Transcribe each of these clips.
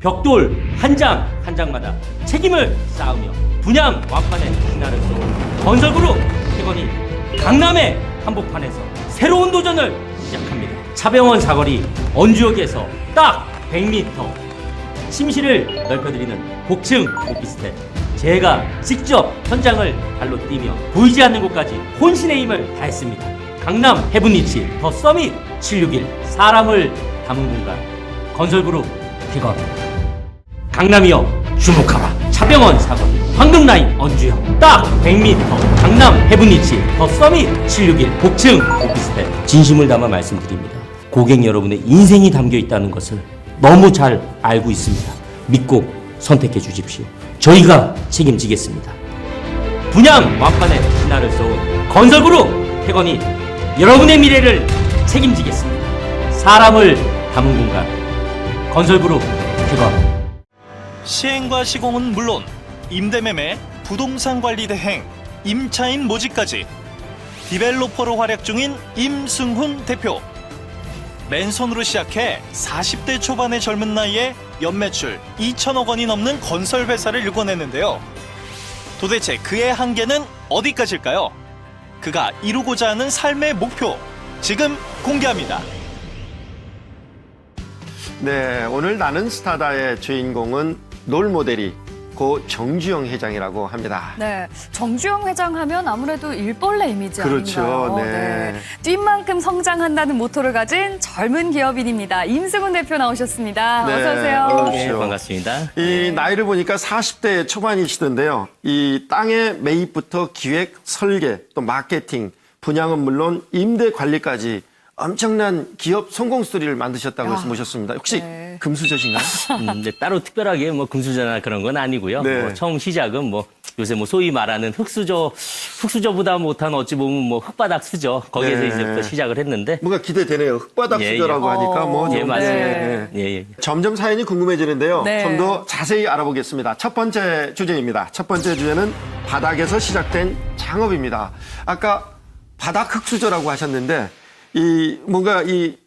벽돌 한 장 한 장마다 책임을 쌓으며 분양 완판의 신화를 쏘은 건설그룹 태건이 강남의 한복판에서 새로운 도전을 시작합니다. 차병원 사거리 언주역에서 딱 100m 침실을 넓혀드리는 복층 오피스텔, 제가 직접 현장을 발로 뛰며 보이지 않는 곳까지 혼신의 힘을 다했습니다. 강남 헤븐리치 더 서밋 761 사람을 담은 공간 건설그룹 태건. 강남이여 주목하라. 차병원 사거리 황금라인 언주역 딱 100m 강남 헤븐리치 더 서밋 761 복층 오피스텔. 진심을 담아 말씀드립니다. 고객 여러분의 인생이 담겨 있다는 것을 너무 잘 알고 있습니다. 믿고 선택해 주십시오. 저희가 책임지겠습니다. 분양 완판의 신화를 쏘은 건설그룹 태건이 여러분의 미래를 책임지겠습니다. 사람을 담은 공간 건설그룹 태건. 시행과 시공은 물론 임대매매, 부동산 관리 대행, 임차인 모집까지 디벨로퍼로 활약 중인 임승훈 대표. 맨손으로 시작해 40대 초반의 젊은 나이에 연매출 2천억 원이 넘는 건설 회사를 일궈냈는데요. 도대체 그의 한계는 어디까지일까요? 그가 이루고자 하는 삶의 목표, 지금 공개합니다. 네, 오늘 나는 스타다의 주인공은 롤모델이 고 정주영 회장이라고 합니다. 네, 정주영 회장 하면 아무래도 일벌레 이미지 그렇죠, 아닌가요? 네. 뛴 만큼 성장한다는 모토를 가진 젊은 기업인입니다. 임승훈 대표 나오셨습니다. 네, 어서 오세요. 어서 네, 오십시오. 반갑습니다. 이 나이를 보니까 40대 초반이시던데요. 이 땅의 매입부터 기획, 설계, 또 마케팅, 분양은 물론 임대 관리까지 엄청난 기업 성공 스토리를 만드셨다고 해서 모셨습니다. 혹시 네. 금수저신가요? 네, 따로 특별하게 뭐 금수저나 그런 건 아니고요. 네. 뭐 처음 시작은 뭐 요새 뭐 소위 말하는 흑수저보다 못한 어찌 보면 뭐 흙바닥 수저 거기에서 네. 이제부터 시작을 했는데. 뭔가 기대되네요. 흙바닥 예, 수저라고 예. 하니까 뭐 예, 좀, 맞습니다. 네. 예. 점점 사연이 궁금해지는데요. 네. 좀 더 자세히 알아보겠습니다. 첫 번째 주제입니다. 첫 번째 주제는 바닥에서 시작된 창업입니다. 아까 바닥 흙수저라고 하셨는데 이 뭔가 이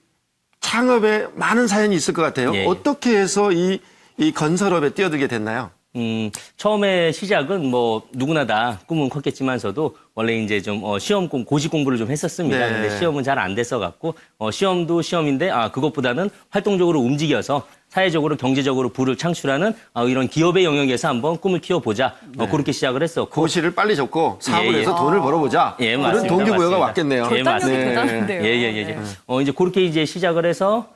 창업에 많은 사연이 있을 것 같아요. 예. 어떻게 해서 이 건설업에 뛰어들게 됐나요? 처음에 시작은 뭐 누구나 다 꿈은 컸겠지만서도 원래 이제 좀 고시 공부를 좀 했었습니다. 네. 근데 시험은 잘 안 됐어 갖고 시험도 시험인데 그것보다는 활동적으로 움직여서 사회적으로 경제적으로 부를 창출하는 이런 기업의 영역에서 한번 꿈을 키워보자. 그렇게 시작을 했었고. 고시를 빨리 접고 사업을 예, 예. 해서 돈을 벌어보자. 예, 그런 맞습니다. 동기부여가 맞습니다. 왔겠네요. 예, 결단력이 맞습니다. 대단한데요. 예. 이제 그렇게 이제 시작을 해서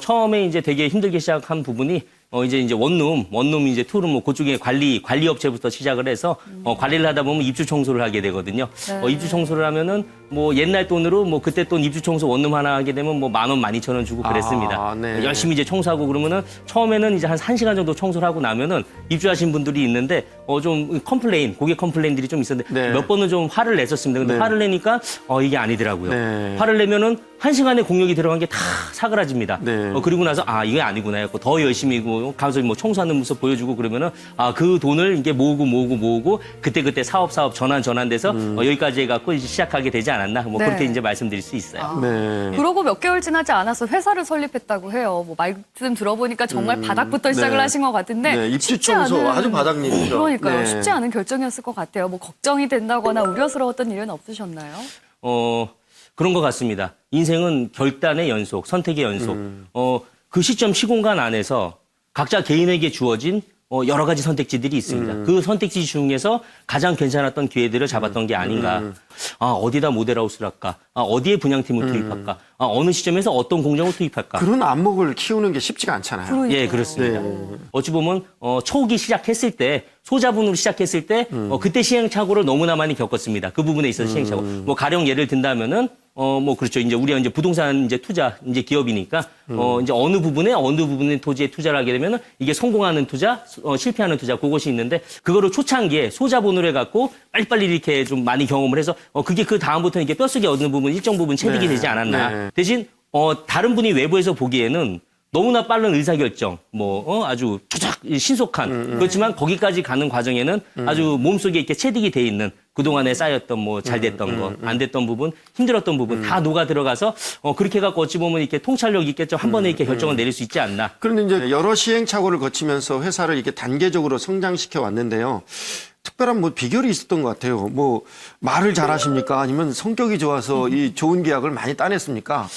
처음에 이제 되게 힘들게 시작한 부분이 이제 원룸 이제 투룸 뭐 그쪽에 관리 업체부터 시작을 해서 관리를 하다 보면 입주 청소를 하게 되거든요. 네. 입주 청소를 하면은 뭐 옛날 돈으로 뭐 그때 돈 입주 청소 원룸 하나 하게 되면 뭐 10,000원, 12,000원 주고 그랬습니다. 네. 열심히 이제 청소하고 그러면은 처음에는 이제 한 1시간 정도 청소를 하고 나면은 입주하신 분들이 있는데 좀 고객 컴플레인들이 좀 있었는데 네. 몇 번은 좀 화를 냈었습니다. 근데 네. 화를 내니까 이게 아니더라고요. 네. 화를 내면은 1시간에 공력이 들어간 게 다 사그라집니다. 네. 그리고 나서 이게 아니구나 해서 더 열심히 가서 뭐 청소하는 모습 보여주고 그러면은 그 돈을 이게 모으고 그때 사업 전환돼서 여기까지 해갖고 이제 시작하게 되지 않았나 뭐 네. 그렇게 이제 말씀드릴 수 있어요. 네. 그러고 몇 개월 지나지 않아서 회사를 설립했다고 해요. 뭐 말씀 들어보니까 정말 바닥부터 시작을 네. 하신 것 같은데 네, 입주 쉽지 청소 않은- 아주 바닥님이죠. 그러니까요. 네. 쉽지 않은 결정이었을 것 같아요. 뭐 걱정이 된다거나 우려스러웠던 일은 없으셨나요? 그런 것 같습니다. 인생은 결단의 연속, 선택의 연속. 그 시점 시공간 안에서 각자 개인에게 주어진 여러 가지 선택지들이 있습니다. 그 선택지 중에서 가장 괜찮았던 기회들을 잡았던 게 아닌가. 어디다 모델하우스를 할까? 어디에 분양팀을 투입할까? 어느 시점에서 어떤 공정을 투입할까? 그런 안목을 키우는 게 쉽지가 않잖아요. 그러니까요. 예, 그렇습니다. 네. 어찌 보면 초기 시작했을 때 소자본으로 시작했을 때 그때 시행착오를 너무나 많이 겪었습니다. 그 부분에 있어서 시행착오. 뭐 가령 예를 든다면은 뭐 그렇죠. 이제 우리가 이제 부동산 이제 투자 이제 기업이니까 이제 어느 부분의 토지에 투자를 하게 되면은 이게 성공하는 투자, 실패하는 투자 그것이 있는데 그거를 초창기에 소자본으로 해갖고 빨리빨리 이렇게 좀 많이 경험을 해서 그게 그 다음부터는 이게 뼛속에 얻는 부분 일정 부분 체득이 네. 되지 않았나. 네. 대신 다른 분이 외부에서 보기에는 너무나 빠른 의사결정, 아주 초작 신속한 그렇지만 거기까지 가는 과정에는 아주 몸속에 이렇게 체득이 돼 있는 그동안에 쌓였던 잘 됐던 거, 안 됐던 부분, 힘들었던 부분 다 녹아 들어가서 그렇게 해갖고 어찌 보면 이렇게 통찰력 있게 좀 한 번에 이렇게 결정을 내릴 수 있지 않나. 그런데 이제 여러 시행착오를 거치면서 회사를 이렇게 단계적으로 성장시켜 왔는데요. 특별한 비결이 있었던 것 같아요. 말을 잘하십니까? 아니면 성격이 좋아서 이 좋은 계약을 많이 따냈습니까?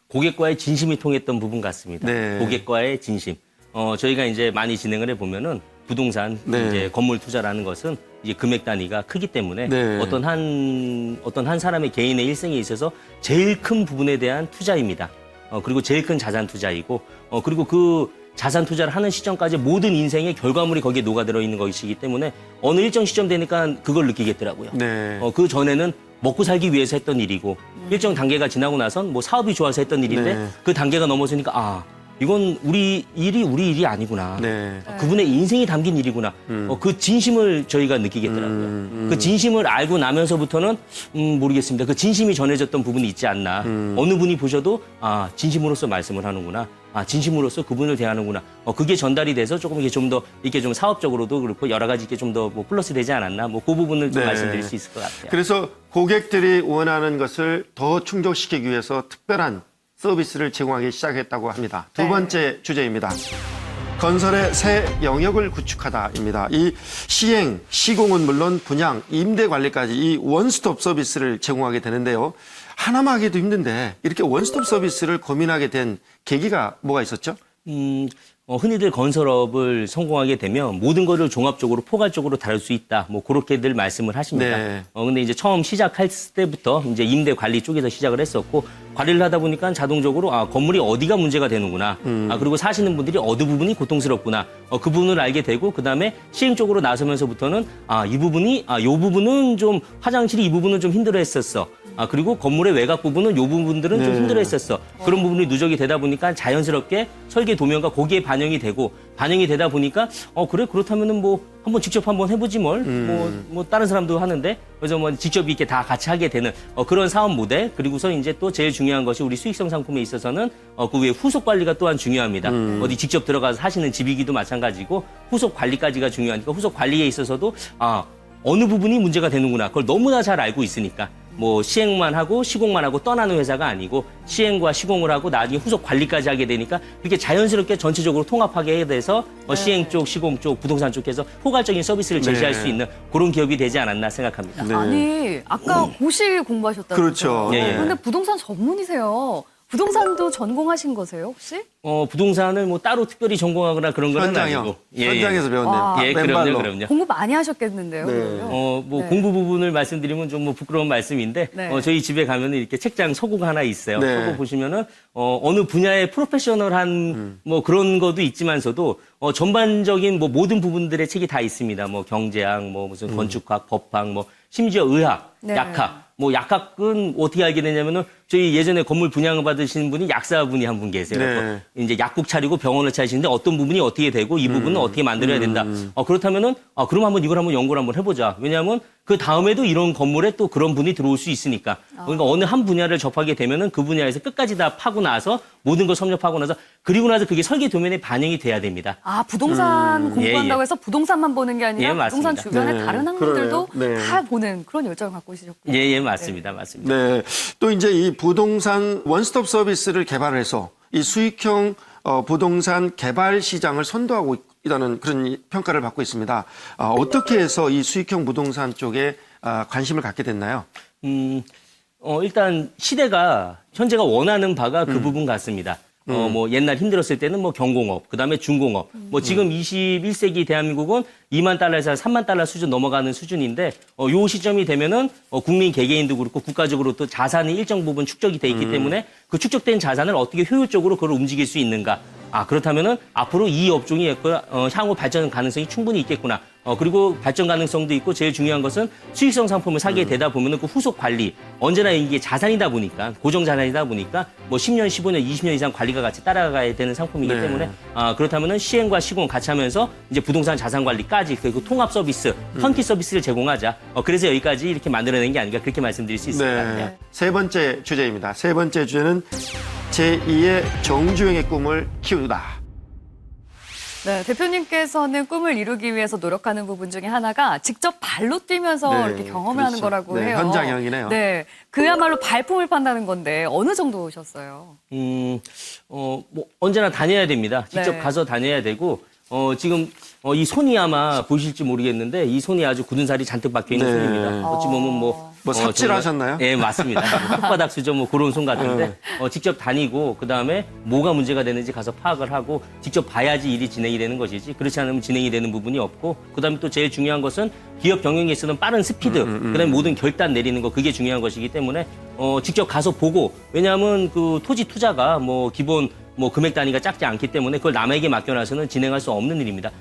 고객과의 진심이 통했던 부분 같습니다. 네. 고객과의 진심. 저희가 이제 많이 진행을 해보면은 부동산 네. 이제 건물 투자라는 것은 이제 금액 단위가 크기 때문에 네. 어떤 한 사람의 개인의 일생에 있어서 제일 큰 부분에 대한 투자입니다. 그리고 제일 큰 자산 투자이고 그리고 그 자산 투자를 하는 시점까지 모든 인생의 결과물이 거기에 녹아들어 있는 것이기 때문에 어느 일정 시점 되니까 그걸 느끼겠더라고요. 네. 그 전에는 먹고 살기 위해서 했던 일이고 일정 단계가 지나고 나선 사업이 좋아서 했던 일인데 네. 그 단계가 넘어서니까 이건 우리 일이 아니구나. 네. 그분의 인생이 담긴 일이구나. 그 진심을 저희가 느끼겠더라고요. 그 진심을 알고 나면서부터는 모르겠습니다. 그 진심이 전해졌던 부분이 있지 않나. 어느 분이 보셔도 진심으로서 말씀을 하는구나. 진심으로서 그분을 대하는구나. 그게 전달이 돼서 조금 이게 좀 더 이렇게 좀 사업적으로도 그렇고 여러 가지 이렇게 좀 더 플러스 되지 않았나. 그 부분을 좀 네. 말씀드릴 수 있을 것 같아요. 그래서 고객들이 원하는 것을 더 충족시키기 위해서 특별한 서비스를 제공하기 시작했다고 합니다. 두 번째 주제입니다. 건설의 새 영역을 구축하다입니다. 이 시행, 시공은 물론 분양, 임대 관리까지 이 원스톱 서비스를 제공하게 되는데요. 하나만 하기도 힘든데 이렇게 원스톱 서비스를 고민하게 된 계기가 뭐가 있었죠? 흔히들 건설업을 성공하게 되면 모든 것을 종합적으로 포괄적으로 다룰 수 있다. 그렇게들 말씀을 하십니다. 네. 근데 이제 처음 시작할 때부터 이제 임대 관리 쪽에서 시작을 했었고 관리를 하다 보니까 자동적으로 건물이 어디가 문제가 되는구나. 그리고 사시는 분들이 어느 부분이 고통스럽구나. 그 부분을 알게 되고 그다음에 시행 쪽으로 나서면서부터는 이 부분은 좀 화장실이 이 부분은 좀 힘들어했었어. 그리고 건물의 외곽 부분은 요 부분들은 좀 네. 힘들어했었어. 그런 부분이 누적이 되다 보니까 자연스럽게 설계 도면과 거기에 반영이 되다 보니까 그래 그렇다면은 한번 직접 한번 해보지 뭘. 다른 사람도 하는데 그래서 직접 이렇게 다 같이 하게 되는 그런 사업 모델. 그리고서 이제 또 제일 중요한 것이 우리 수익성 상품에 있어서는 그 외에 후속 관리가 또한 중요합니다. 어디 직접 들어가서 사시는 집이기도 마찬가지고 후속 관리까지가 중요하니까 후속 관리에 있어서도 어느 부분이 문제가 되는구나. 그걸 너무나 잘 알고 있으니까. 시행만 하고 시공만 하고 떠나는 회사가 아니고 시행과 시공을 하고 나중에 후속 관리까지 하게 되니까 그렇게 자연스럽게 전체적으로 통합하게 돼서 시행 쪽, 시공 쪽, 부동산 쪽에서 포괄적인 서비스를 제시할 네. 수 있는 그런 기업이 되지 않았나 생각합니다. 네. 아니, 아까 고시 공부하셨다고. 그렇죠. 예, 예. 그런데 부동산 전문이세요. 부동산도 전공하신 거세요, 혹시? 부동산을 따로 특별히 전공하거나 그런 건 현장형. 아니고. 현장에서 배웠네요. 와. 예, 맨발로. 그럼요. 공부 많이 하셨겠는데요. 네. 그러면? 네. 공부 부분을 말씀드리면 좀 부끄러운 말씀인데, 네. 저희 집에 가면은 이렇게 책장 서고가 하나 있어요. 네. 서고 보시면은, 어느 분야의 프로페셔널한 그런 것도 있지만서도, 전반적인 모든 부분들의 책이 다 있습니다. 경제학, 무슨 건축학, 법학, 심지어 의학, 네. 약학. 약학은 어떻게 알게 되냐면은 저희 예전에 건물 분양을 받으시는 분이 약사분이 한 분 계세요. 네. 이제 약국 차리고 병원을 차리시는데 어떤 부분이 어떻게 되고 이 부분은 어떻게 만들어야 된다. 그렇다면은 그럼 한번 이걸 한번 연구를 한번 해보자. 왜냐하면 그 다음에도 이런 건물에 또 그런 분이 들어올 수 있으니까. 그러니까 어느 한 분야를 접하게 되면은 그 분야에서 끝까지 다 파고 나서 모든 걸 섭렵하고 나서 그리고 나서 그게 설계 도면에 반영이 돼야 됩니다. 부동산 공부한다고 예. 해서 부동산만 보는 게 아니라 예, 맞습니다. 부동산 주변의 네, 다른 학문들도 그래요. 네. 다 보는 그런 열정을 갖고 계셨군요. 예, 맞습니다. 맞습니다. 네. 또 이제 이 부동산 원스톱 서비스를 개발해서 이 수익형 부동산 개발 시장을 선도하고 있다는 그런 평가를 받고 있습니다. 어떻게 해서 이 수익형 부동산 쪽에 관심을 갖게 됐나요? 일단 시대가 현재가 원하는 바가 그 부분 같습니다. 옛날 힘들었을 때는 경공업, 그 다음에 중공업. 지금 21세기 대한민국은 2만 달러에서 3만 달러 수준 넘어가는 수준인데, 요 시점이 되면은, 국민 개개인도 그렇고 국가적으로 또 자산이 일정 부분 축적이 돼 있기 때문에 그 축적된 자산을 어떻게 효율적으로 그걸 움직일 수 있는가. 그렇다면은 앞으로 이 업종이 향후 발전 가능성이 충분히 있겠구나. 그리고 발전 가능성도 있고 제일 중요한 것은 수익성 상품을 사게 되다 보면은 그 후속 관리 언제나 이게 자산이다 보니까 고정 자산이다 보니까 뭐 10년, 15년, 20년 이상 관리가 같이 따라가야 되는 상품이기 네. 때문에 그렇다면은 시행과 시공 같이 하면서 이제 부동산 자산 관리까지 그리고 통합 서비스, 턴키 서비스를 제공하자. 그래서 여기까지 이렇게 만들어낸 게 아닌가 그렇게 말씀드릴 수 있을 것 같아요. 네. 세 번째 주제입니다. 세 번째 주제는 제2의 정주행의 꿈을 키우다. 네, 대표님께서는 꿈을 이루기 위해서 노력하는 부분 중에 하나가 직접 발로 뛰면서 네, 이렇게 경험을 하는 그렇죠. 거라고 네, 해요. 현장형이네요. 네, 그야말로 발품을 판다는 건데 어느 정도 오셨어요? 뭐 언제나 다녀야 됩니다. 직접 네. 가서 다녀야 되고 지금 이 손이 아마 보이실지 모르겠는데 이 손이 아주 굳은 살이 잔뜩 박혀 있는 네. 손입니다. 어찌 보면 뭐 삽질하셨나요? 네, 맞습니다. 혓바닥 수저 뭐 그런 손 같은데 직접 다니고 그다음에 뭐가 문제가 되는지 가서 파악을 하고 직접 봐야지 일이 진행이 되는 것이지 그렇지 않으면 진행이 되는 부분이 없고 그다음에 또 제일 중요한 것은 기업 경영에 있어서는 빠른 스피드 그다음에 모든 결단 내리는 거 그게 중요한 것이기 때문에 직접 가서 보고 왜냐하면 그 토지 투자가 뭐 기본 뭐 금액 단위가 작지 않기 때문에 그걸 남에게 맡겨놔서는 진행할 수 없는 일입니다.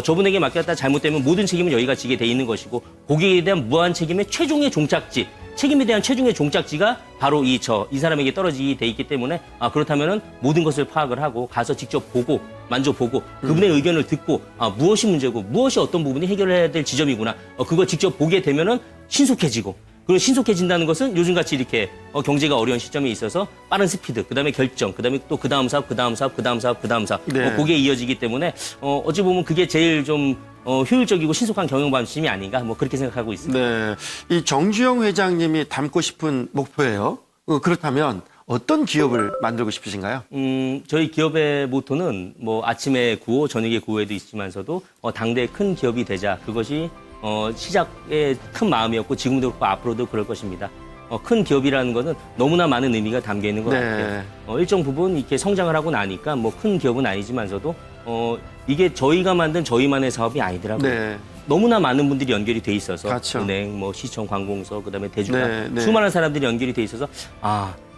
저분에게 맡겼다 잘못되면 모든 책임은 여기가 지게 돼 있는 것이고 고객에 대한 무한 책임의 최종의 종착지 책임에 대한 최종의 종착지가 바로 이 사람에게 떨어지게 돼 있기 때문에 그렇다면은 모든 것을 파악을 하고 가서 직접 보고 만져보고 그분의 의견을 듣고 무엇이 문제고 무엇이 어떤 부분이 해결해야 될 지점이구나 그걸 직접 보게 되면은 신속해지고 그리고 신속해진다는 것은 요즘같이 이렇게 경제가 어려운 시점에 있어서 빠른 스피드, 그다음에 결정, 그다음에 또 그다음 사업, 그다음 사업, 그다음 사업, 그다음 사업 네. 그게 이어지기 때문에 어찌 보면 그게 제일 좀 효율적이고 신속한 경영 방침이 아닌가 뭐 그렇게 생각하고 있습니다. 네. 이 정주영 회장님이 담고 싶은 목표예요. 그렇다면 어떤 기업을 만들고 싶으신가요? 저희 기업의 모토는 뭐 아침에 구호, 저녁에 구호에도 있지만서도 당대의 큰 기업이 되자. 그것이 시작의 큰 마음이었고 지금도 그렇고 앞으로도 그럴 것입니다. 큰 기업이라는 것은 너무나 많은 의미가 담겨 있는 것 네. 같아요. 일정 부분 이렇게 성장을 하고 나니까 뭐 큰 기업은 아니지만서도 이게 저희가 만든 저희만의 사업이 아니더라고요. 네. 너무나 많은 분들이 연결이 돼 있어서 그렇죠. 은행, 뭐 시청, 관공서, 그다음에 대주가 네, 네. 수많은 사람들이 연결이 돼 있어서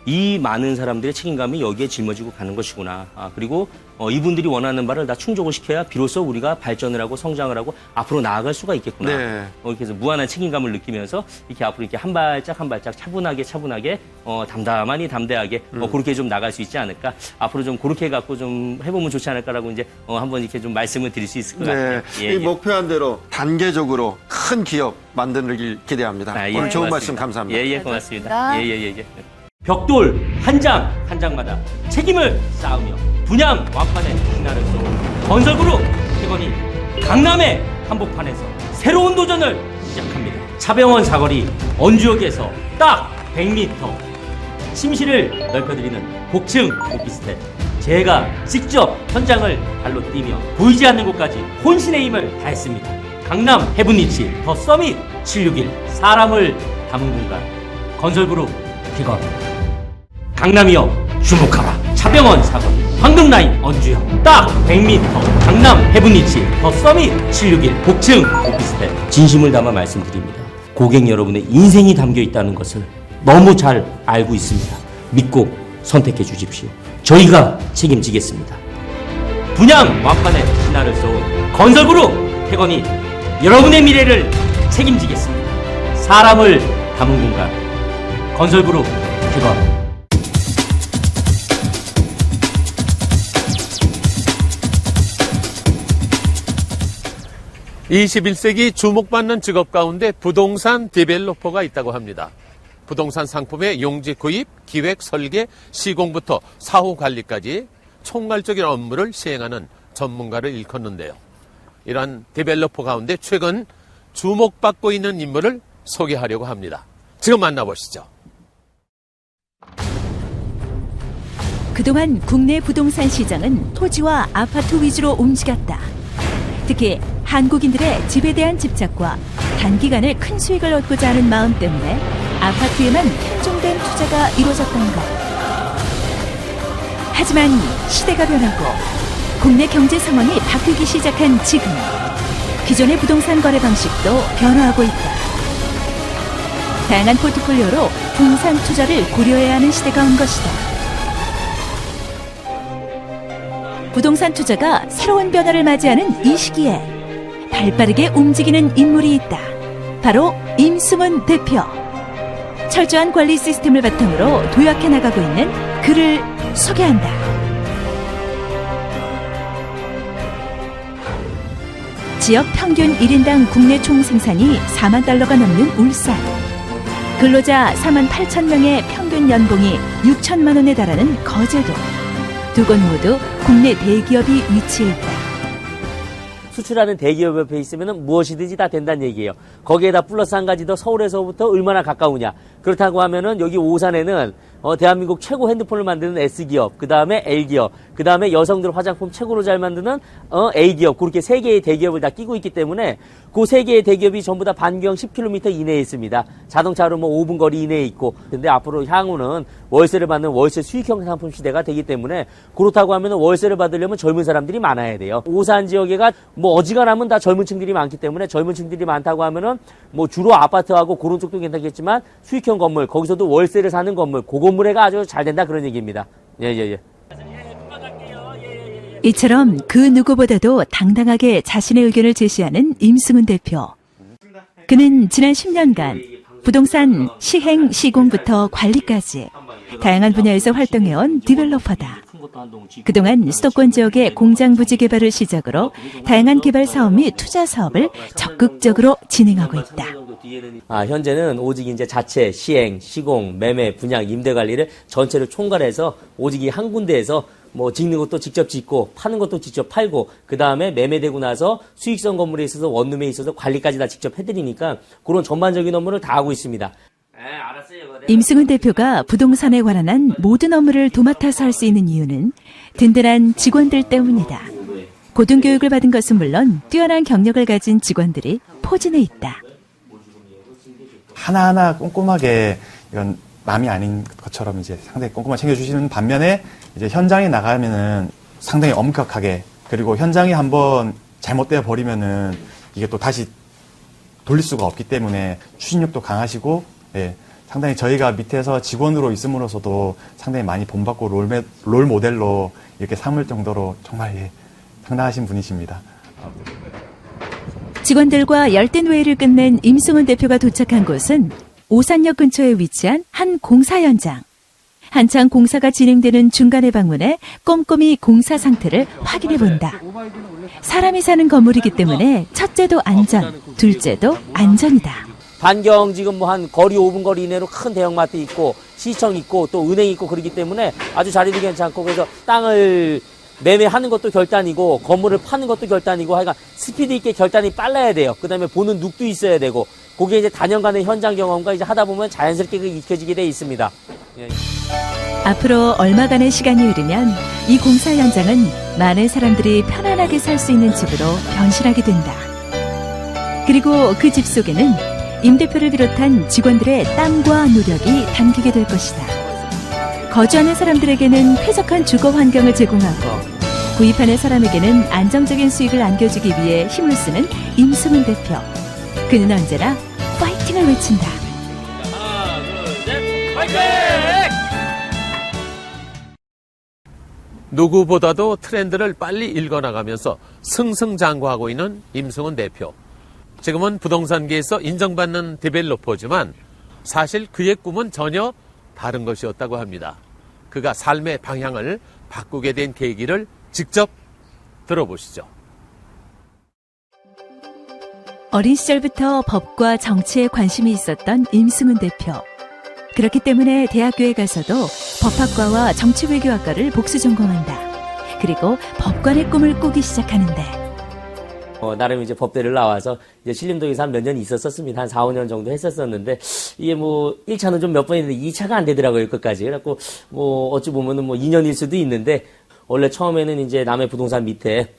이 많은 사람들의 책임감이 여기에 짊어지고 가는 것이구나. 그리고 이분들이 원하는 바를 다 충족을 시켜야 비로소 우리가 발전을 하고 성장을 하고 앞으로 나아갈 수가 있겠구나. 네. 이렇게 해서 무한한 책임감을 느끼면서 이렇게 앞으로 이렇게 한 발짝 한 발짝 차분하게 담담하니 담대하게 그렇게 좀 나갈 수 있지 않을까. 앞으로 좀 그렇게 갖고 좀 해보면 좋지 않을까라고 이제 한번 이렇게 좀 말씀을 드릴 수 있을 것 같아요. 네. 이 목표한 대로 단계적으로 큰 기업 만드길 기대합니다. 오늘 좋은 고맙습니다. 말씀 감사합니다. 예, 고맙습니다. 고맙습니다. 예. 벽돌 한 장 한 장마다 책임을 쌓으며 분양 완판의 신화를 쏘는 건설그룹 태건이 강남의 한복판에서 새로운 도전을 시작합니다. 차병원 사거리 언주역에서 딱 100m 침실을 넓혀드리는 고층 오피스텔 제가 직접 현장을 발로 뛰며 보이지 않는 곳까지 혼신의 힘을 다했습니다. 강남 헤븐리치 더 서밋 761 사람을 담은 공간 건설그룹 태건 강남이여 주목하라. 차병원 사거리 황금라인 언주역 딱 100m 강남 헤븐리치 더 서밋 761 고층 오피스텔 진심을 담아 말씀드립니다. 고객 여러분의 인생이 담겨 있다는 것을 너무 잘 알고 있습니다. 믿고 선택해 주십시오. 저희가 책임지겠습니다. 분양 완판의 신화를 쏘은 건설그룹 태건이 여러분의 미래를 책임지겠습니다. 사람을 담은 공간 건설그룹 태건 21세기 주목받는 직업 가운데 부동산 디벨로퍼가 있다고 합니다. 부동산 상품의 용지 구입, 기획, 설계, 시공부터 사후 관리까지 총괄적인 업무를 시행하는 전문가를 일컫는데요. 이러한 디벨로퍼 가운데 최근 주목받고 있는 인물을 소개하려고 합니다. 지금 만나보시죠. 그동안 국내 부동산 시장은 토지와 아파트 위주로 움직였다. 특히 한국인들의 집에 대한 집착과 단기간에 큰 수익을 얻고자 하는 마음 때문에 아파트에만 편중된 투자가 이루어졌던 것. 하지만 시대가 변하고 국내 경제 상황이 바뀌기 시작한 지금, 기존의 부동산 거래 방식도 변화하고 있다. 다양한 포트폴리오로 분산 투자를 고려해야 하는 시대가 온 것이다. 부동산 투자가 새로운 변화를 맞이하는 이 시기에 발빠르게 움직이는 인물이 있다. 바로 임승훈 대표. 철저한 관리 시스템을 바탕으로 도약해 나가고 있는 그를 소개한다. 지역 평균 1인당 국내 총 생산이 4만 달러가 넘는 울산. 근로자 4만 8천 명의 평균 연봉이 6천만 원에 달하는 거제도. 두 곳 모두 국내 대기업이 위치해 있다. 수출하는 대기업 옆에 있으면 무엇이든지 다 된다는 얘기예요. 거기에다 플러스 한 가지 더 서울에서부터 얼마나 가까우냐. 그렇다고 하면은 여기 오산에는 대한민국 최고 핸드폰을 만드는 S기업, 그 다음에 L기업, 그 다음에 여성들 화장품 최고로 잘 만드는 A기업, 그렇게 세 개의 대기업을 다 끼고 있기 때문에 그 세 개의 대기업이 전부 다 반경 10km 이내에 있습니다. 자동차로 뭐 5분 거리 이내에 있고. 근데 앞으로 향후는 월세를 받는 월세 수익형 상품 시대가 되기 때문에 그렇다고 하면 월세를 받으려면 젊은 사람들이 많아야 돼요. 오산 지역에가 뭐 어지간하면 다 젊은 층들이 많기 때문에 젊은 층들이 많다고 하면은 뭐 주로 아파트하고 그런 쪽도 괜찮겠지만 수익형 건물, 거기서도 월세를 사는 건물, 그 건물에가 아주 잘 된다 그런 얘기입니다. 예. 이처럼 그 누구보다도 당당하게 자신의 의견을 제시하는 임승훈 대표. 그는 지난 10년간 부동산 시행, 시공부터 관리까지 다양한 분야에서 활동해온 디벨로퍼다. 그동안 수도권 지역의 공장 부지 개발을 시작으로 다양한 개발 사업 및 투자 사업을 적극적으로 진행하고 있다. 현재는 오직 이제 자체 시행, 시공, 매매, 분양, 임대 관리를 전체를 총괄해서 오직 이 한 군데에서 뭐 짓는 것도 직접 짓고 파는 것도 직접 팔고 그 다음에 매매되고 나서 수익성 건물에 있어서 원룸에 있어서 관리까지 다 직접 해드리니까 그런 전반적인 업무를 다 하고 있습니다. 임승훈 대표가 부동산에 관한 한 모든 업무를 도맡아서 할 수 있는 이유는 든든한 직원들 때문이다. 고등교육을 받은 것은 물론 뛰어난 경력을 가진 직원들이 포진해 있다. 하나하나 꼼꼼하게 이건 남이 아닌 것처럼 이제 상당히 꼼꼼하게 챙겨주시는 반면에 이제 현장에 나가면은 상당히 엄격하게, 그리고 현장이 한번 잘못되어 버리면은 이게 또 다시 돌릴 수가 없기 때문에 추진력도 강하시고, 예, 상당히 저희가 밑에서 직원으로 있음으로써도 상당히 많이 본받고 롤 모델로 이렇게 삼을 정도로 정말 예, 상당하신 분이십니다. 직원들과 열띤 회의를 끝낸 임승훈 대표가 도착한 곳은 오산역 근처에 위치한 한 공사 현장. 한창 공사가 진행되는 중간에 방문해 꼼꼼히 공사 상태를 확인해 본다. 사람이 사는 건물이기 때문에 첫째도 안전, 둘째도 안전이다. 반경 지금 뭐 한 거리 5분 거리 이내로 큰 대형마트 있고 시청 있고 또 은행 있고 그러기 때문에 아주 자리도 괜찮고, 그래서 땅을 매매하는 것도 결단이고 건물을 파는 것도 결단이고 하여간 스피드 있게 결단이 빨라야 돼요. 그 다음에 보는 룩도 있어야 되고, 그게 이제 단연간의 현장 경험과 이제 하다 보면 자연스럽게 익혀지게 돼 있습니다. 예. 앞으로 얼마간의 시간이 흐르면 이 공사 현장은 많은 사람들이 편안하게 살 수 있는 집으로 변신하게 된다. 그리고 그 집 속에는 임 대표를 비롯한 직원들의 땀과 노력이 담기게 될 것이다. 거주하는 사람들에게는 쾌적한 주거 환경을 제공하고 구입하는 사람에게는 안정적인 수익을 안겨주기 위해 힘을 쓰는 임승훈 대표. 그는 언제나 파이팅을 외친다. 하나, 둘, 셋, 파이팅! 누구보다도 트렌드를 빨리 읽어나가면서 승승장구하고 있는 임승훈 대표. 지금은 부동산계에서 인정받는 디벨로퍼지만 사실 그의 꿈은 전혀 다른 것이었다고 합니다. 그가 삶의 방향을 바꾸게 된 계기를 직접 들어보시죠. 어린 시절부터 법과 정치에 관심이 있었던 임승훈 대표. 그렇기 때문에 대학교에 가서도 법학과와 정치외교학과를 복수 전공한다. 그리고 법관의 꿈을 꾸기 시작하는데 나름 이제 법대를 나와서 이제 신림동에서 한 몇 년 있었었습니다. 한 4, 5년 정도 했었었는데, 이게 뭐 1차는 좀 몇 번 했는데 2차가 안 되더라고요, 끝까지. 그래갖고 뭐 어찌 보면은 뭐 2년일 수도 있는데, 원래 처음에는 이제 남의 부동산 밑에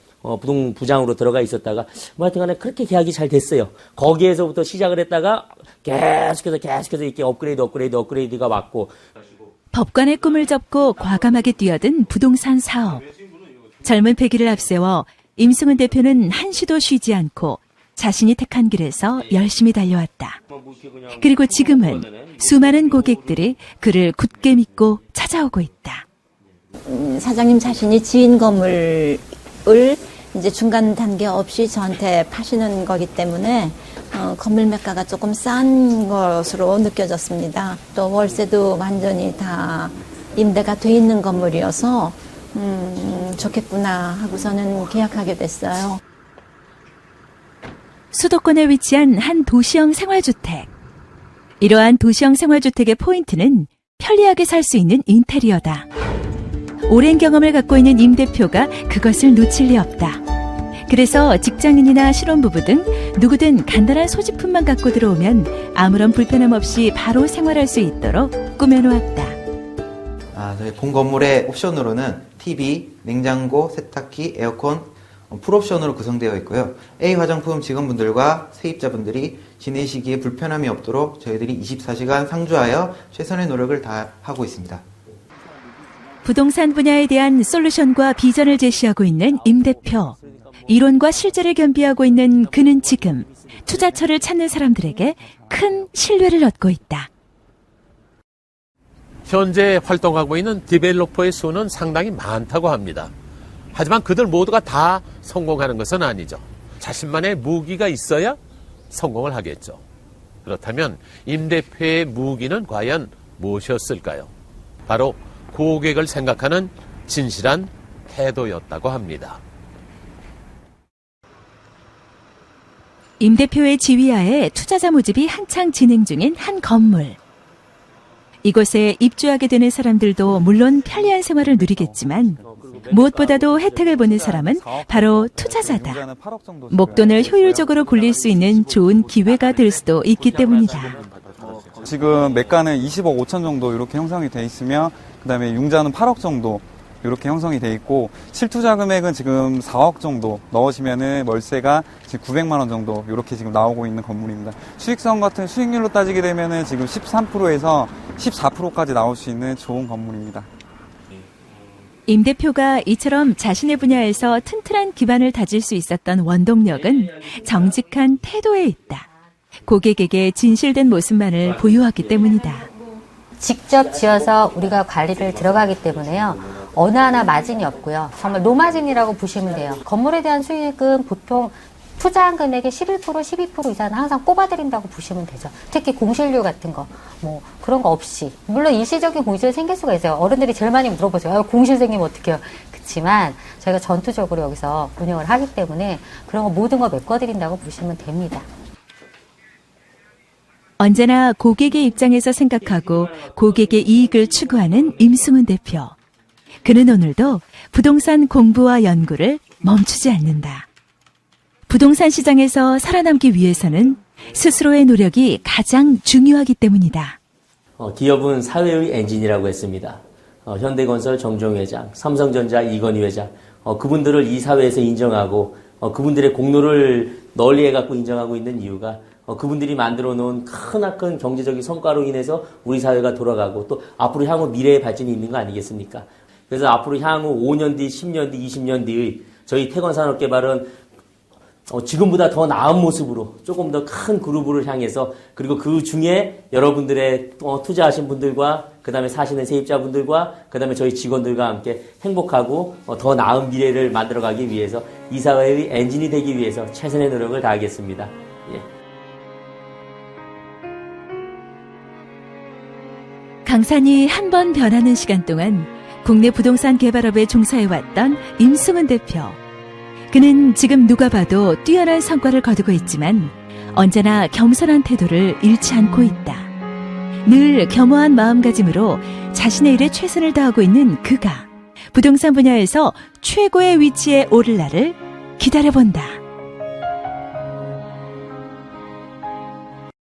부장으로 들어가 있었다가 뭐 하여튼간에 그렇게 계약이 잘 됐어요. 거기에서부터 시작을 했다가 계속해서 이렇게 업그레이드가 왔고. 법관의 꿈을 접고 과감하게 뛰어든 부동산 사업. 젊은 패기를 앞세워 임승훈 대표는 한시도 쉬지 않고 자신이 택한 길에서 열심히 달려왔다. 그리고 지금은 수많은 고객들이 그를 굳게 믿고 찾아오고 있다. 사장님 자신이 지은 건물을 이제 중간 단계 없이 저한테 파시는 거기 때문에 건물 매가가 조금 싼 것으로 느껴졌습니다. 또 월세도 완전히 다 임대가 돼 있는 건물이어서 좋겠구나 하고서는 계약하게 됐어요. 수도권에 위치한 한 도시형 생활주택. 이러한 도시형 생활주택의 포인트는 편리하게 살 수 있는 인테리어다. 오랜 경험을 갖고 있는 임 대표가 그것을 놓칠 리 없다. 그래서 직장인이나 신혼부부 등 누구든 간단한 소지품만 갖고 들어오면 아무런 불편함 없이 바로 생활할 수 있도록 꾸며놓았다. 저희 본 건물의 옵션으로는 TV, 냉장고, 세탁기, 에어컨, 풀옵션으로 구성되어 있고요. A 화장품 직원분들과 세입자분들이 지내시기에 불편함이 없도록 저희들이 24시간 상주하여 최선의 노력을 다하고 있습니다. 부동산 분야에 대한 솔루션과 비전을 제시하고 있는 임 대표. 이론과 실제를 겸비하고 있는 그는 지금 투자처를 찾는 사람들에게 큰 신뢰를 얻고 있다. 현재 활동하고 있는 디벨로퍼의 수는 상당히 많다고 합니다. 하지만 그들 모두가 다 성공하는 것은 아니죠. 자신만의 무기가 있어야 성공을 하겠죠. 그렇다면 임 대표의 무기는 과연 무엇이었을까요? 바로 고객을 생각하는 진실한 태도였다고 합니다. 임 대표의 지휘하에 투자자 모집이 한창 진행 중인 한 건물. 이곳에 입주하게 되는 사람들도 물론 편리한 생활을 누리겠지만 무엇보다도 혜택을 보는 사람은 바로 투자자다. 목돈을 효율적으로 굴릴 수 있는 좋은 기회가 될 수도 있기 때문이다. 지금 매가는 20억 5천 정도 이렇게 형성이 돼 있으며 그다음에 융자는 8억 정도 이렇게 형성이 돼 있고 실투자 금액은 지금 4억 정도 넣으시면은 월세가 지금 900만 원 정도 이렇게 지금 나오고 있는 건물입니다. 수익성 같은 수익률로 따지게 되면은 지금 13%에서 14%까지 나올 수 있는 좋은 건물입니다. 임 대표가 이처럼 자신의 분야에서 튼튼한 기반을 다질 수 있었던 원동력은 정직한 태도에 있다. 고객에게 진실된 모습만을 보유하기 때문이다. 직접 지어서 우리가 관리를 들어가기 때문에요. 어느 하나 마진이 없고요. 정말 노마진이라고 보시면 돼요. 건물에 대한 수익은 보통 투자한 금액의 11%, 12% 이상은 항상 꼽아드린다고 보시면 되죠. 특히 공실료 같은 거, 뭐 그런 거 없이. 물론 일시적인 공실이 생길 수가 있어요. 어른들이 제일 많이 물어보세요. 공실 생기면 어떡해요? 그렇지만 저희가 전투적으로 여기서 운영을 하기 때문에 그런 거 모든 거 메꿔드린다고 보시면 됩니다. 언제나 고객의 입장에서 생각하고 고객의 이익을 추구하는 임승훈 대표. 그는 오늘도 부동산 공부와 연구를 멈추지 않는다. 부동산 시장에서 살아남기 위해서는 스스로의 노력이 가장 중요하기 때문이다. 기업은 사회의 엔진이라고 했습니다. 현대건설 정종희 회장, 삼성전자 이건희 회장, 그분들을 이 사회에서 인정하고 그분들의 공로를 널리 해갖고 인정하고 있는 이유가 그분들이 만들어 놓은 크나큰 경제적인 성과로 인해서 우리 사회가 돌아가고 또 앞으로 향후 미래의 발전이 있는 거 아니겠습니까? 그래서 앞으로 향후 5년 뒤, 10년 뒤, 20년 뒤의 저희 태건산업개발은 지금보다 더 나은 모습으로 조금 더 큰 그룹을 향해서 그리고 그 중에 여러분들의 투자하신 분들과 그 다음에 사시는 세입자분들과 그 다음에 저희 직원들과 함께 행복하고 더 나은 미래를 만들어가기 위해서 이 사회의 엔진이 되기 위해서 최선의 노력을 다하겠습니다. 예. 강산이 한 번 변하는 시간 동안 국내 부동산 개발업에 종사해왔던 임승훈 대표. 그는 지금 누가 봐도 뛰어난 성과를 거두고 있지만 언제나 겸손한 태도를 잃지 않고 있다. 늘 겸허한 마음가짐으로 자신의 일에 최선을 다하고 있는 그가 부동산 분야에서 최고의 위치에 오를 날을 기다려본다.